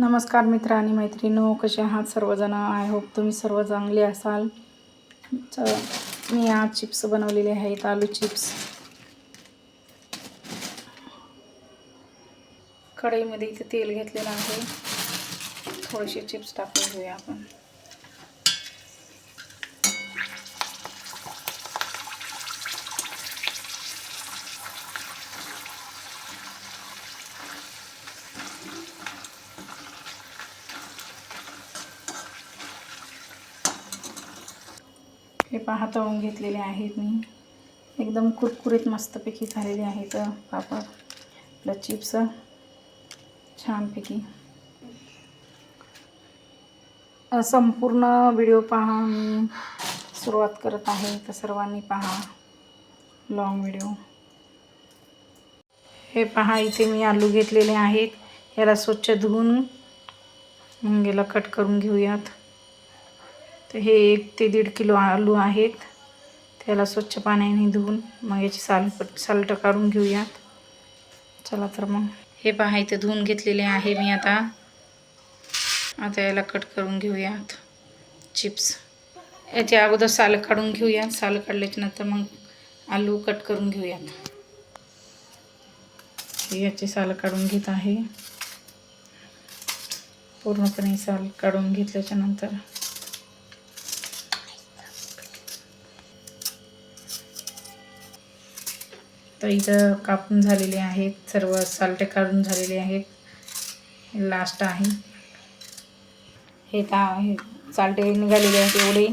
नमस्कार मित्र आणि मैत्रिणींनो, कसे आहात सर्वजण? आय होप तुम्ही सर्व चांगले असाल. मी आज चिप्स बनवलेले आहेत, आलू चिप्स. कढईमध्ये इथे तेल घेतलेलं आहे. थोडेसे चिप्स टाकून घेऊया आपण. हे पहा, तळून घेतलेले आहेत मी. एकदम कुरकुरीत मस्तपैकी झालेले आहेत पापड, आपलं चिप्स छानपैकी. संपूर्ण व्हिडिओ पहा. मी सुरुवात करत आहे, तर सर्वांनी पहा लॉंग व्हिडिओ. हे पहा, इथे मी आलू घेतलेले आहेत. याला स्वच्छ धुवून मग याला कट करून घेऊयात. तर हे 1 ते 1.5 किलो आलू आहेत. त्याला स्वच्छ पाण्याने धुवून मग याची सालट काढून घेऊयात. चला तर मग हे पहा, इथे धुवून घेतलेले आहे मी. आता याला कट करून घेऊयात चिप्स. याची अगोदर साल काढून घेऊयात. साल काढल्याच्या नंतर मग आलू कट करून घेऊयात. याची साल काढून घेत आहे. पूर्णपणे साल काढून घेतल्याच्या नंतर तर इथं कापून झालेले आहेत. सर्व सालटे काढून झालेले आहेत. लास्ट आहे हे सालटे निघालेले आहेत एवढे.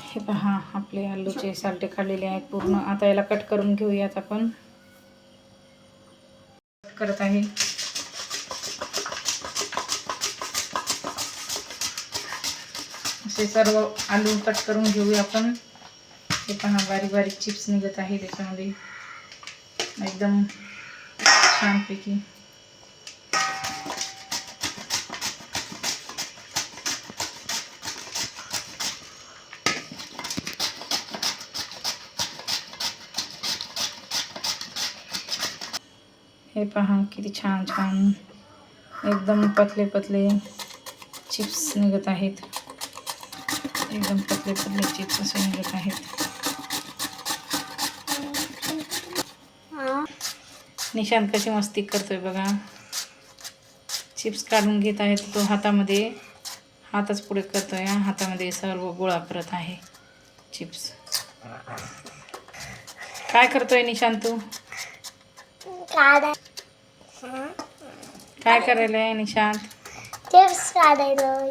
हे पहा, आपले आलूचे सालटे काढलेले आहेत पूर्ण. आता याला कट करून घेऊयात आपण. करत आहे. असे सर्व आलू कट करून घेऊया आपण. हे पहा, बारीक बारीक चिप्स निघत आहे त्याच्यामध्ये एकदम छानपैकी. हे पहा, किती छान छान एकदम पतले पतले चिप्स निघत आहेत. एकदम पतले पतले चिप्स असे निघत आहेत. निशांत कशी मस्ती करतोय बघा. चिप्स काढून घेत आहे तो हातामध्ये. हातच पुढे करतोय. हातामध्ये सर्व गोळा करत आहे चिप्स. काय करतोय निशांत तू? काय करायला आहे निशांत? चिप्स काढायला.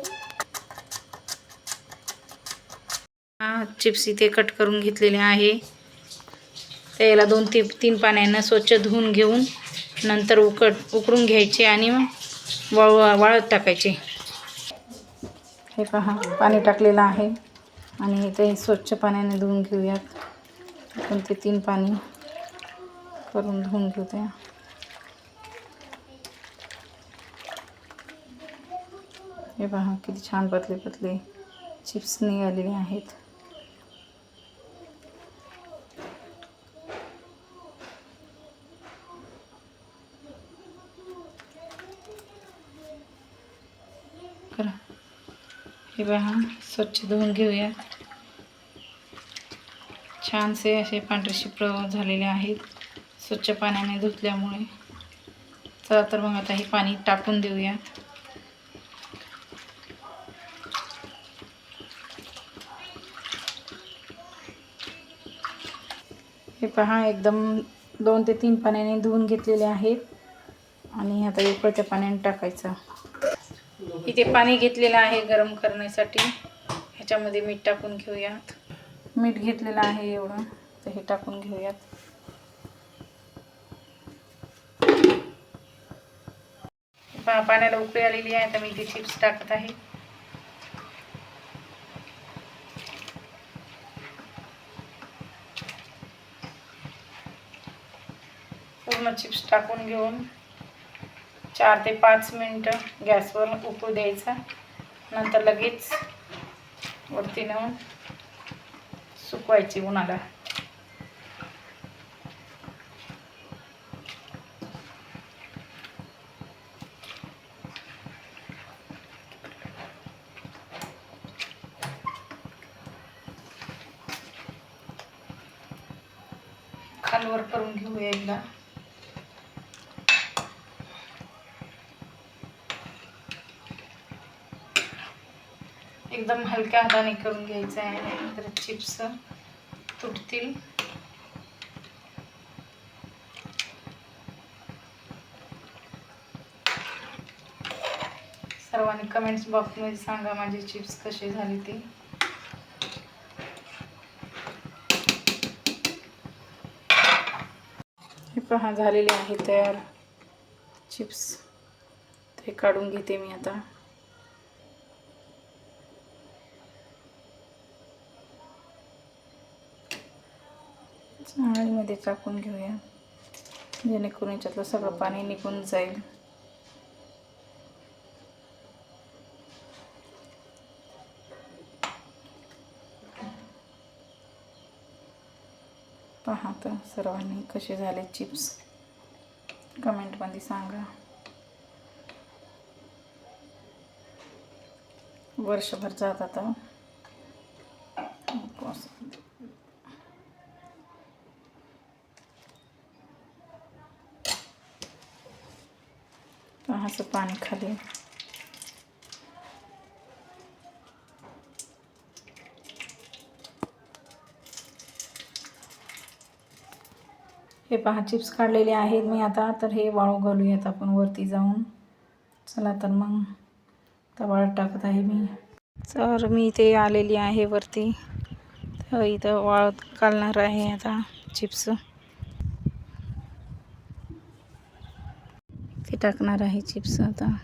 चिप्स इथे कट करून घेतलेले आहे. त्याला 2 ते 3 पाण्यानं स्वच्छ धुवून घेऊन नंतर उकळून घ्यायचे आणि वाळत टाकायचे. हे पहा, पाणी टाकलेलं आहे आणि ते स्वच्छ पाण्याने धुवून घेऊयात. 2 ते 3 पाणी करून धुवून घेऊया. हे पहा, किती छान पतले पतले चिप्स निघालेले आहेत. हे पहा, स्वच्छ धुवून घेऊया. छानसे असे पांढरे शिपळ झालेले आहेत स्वच्छ पाण्याने धुतल्यामुळे. चला तर मग आता हे पाणी टाकून देऊया. हे पहा, एकदम 2 ते 3 पाण्याने धुवून घेतलेले आहेत आणि आता उकळत्या पाण्याने टाकायचं. इथे पाणी घेतलेलं आहे गरम करण्यासाठी. ह्याच्यामध्ये मीठ टाकून घेऊयात. मीठ घेतलेलं आहे एवढं, तर हे टाकून घेऊयात. पाण्याला उकळी आलेली आहे. तर मी इथे चिप्स टाकत आहे. पूर्ण चिप्स टाकून घेऊन 4 ते 5 मिनिटं गॅसवर उकळू द्यायचा. नंतर लगेच वरती नेऊन सुकवायची उन्हाला. खालवर करून घेऊया एकदा. एकदम हलक्या हाताने करून घ्यायचं आहे, नाहीतर चिप्स तुटतील. सर्वांनी कमेंट्स बॉक्समध्ये सांगा माझे चिप्स कसे झाले ते. हे पहा झालेले आहे तयार चिप्स. ते काढून घेते मी आता. चाळणीमध्ये टाकून घेऊया, जेणेकरून याच्यातलं सगळं पाणी निघून जाईल. पहा तर सर्वांनी कसे झाले चिप्स, कमेंटमध्ये सांगा. वर्षभर जात आता. पहा असं पाणी खाली. हे पहा चिप्स काढलेले आहेत मी आता. तर हे वाळू घालूयात आपण वरती जाऊन. चला तर मग तवा टाकत आहे मी. तर मी ते आलेली आहे वरती. तर इथं वाळत घालणार आहे आता चिप्स. ते टाकणार आहे चिप्स आता.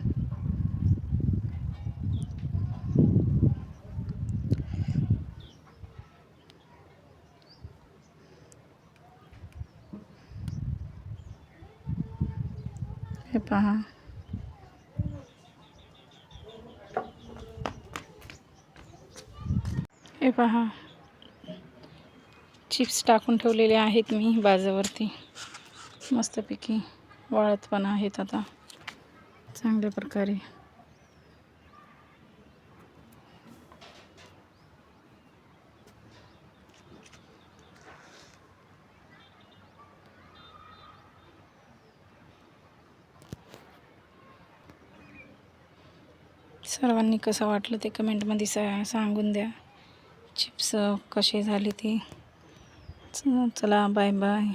हे पहा हे पहा चिप्स टाकून ठेवलेले आहेत मी बाजूवरती. मस्तपैकी वाळत पण आहेत आता चांगल्या प्रकारे. सर्वांनी कसं वाटलं ते कमेंटमध्ये सांगून द्या. चिप्स कसे झाले ते. चला बाय बाय.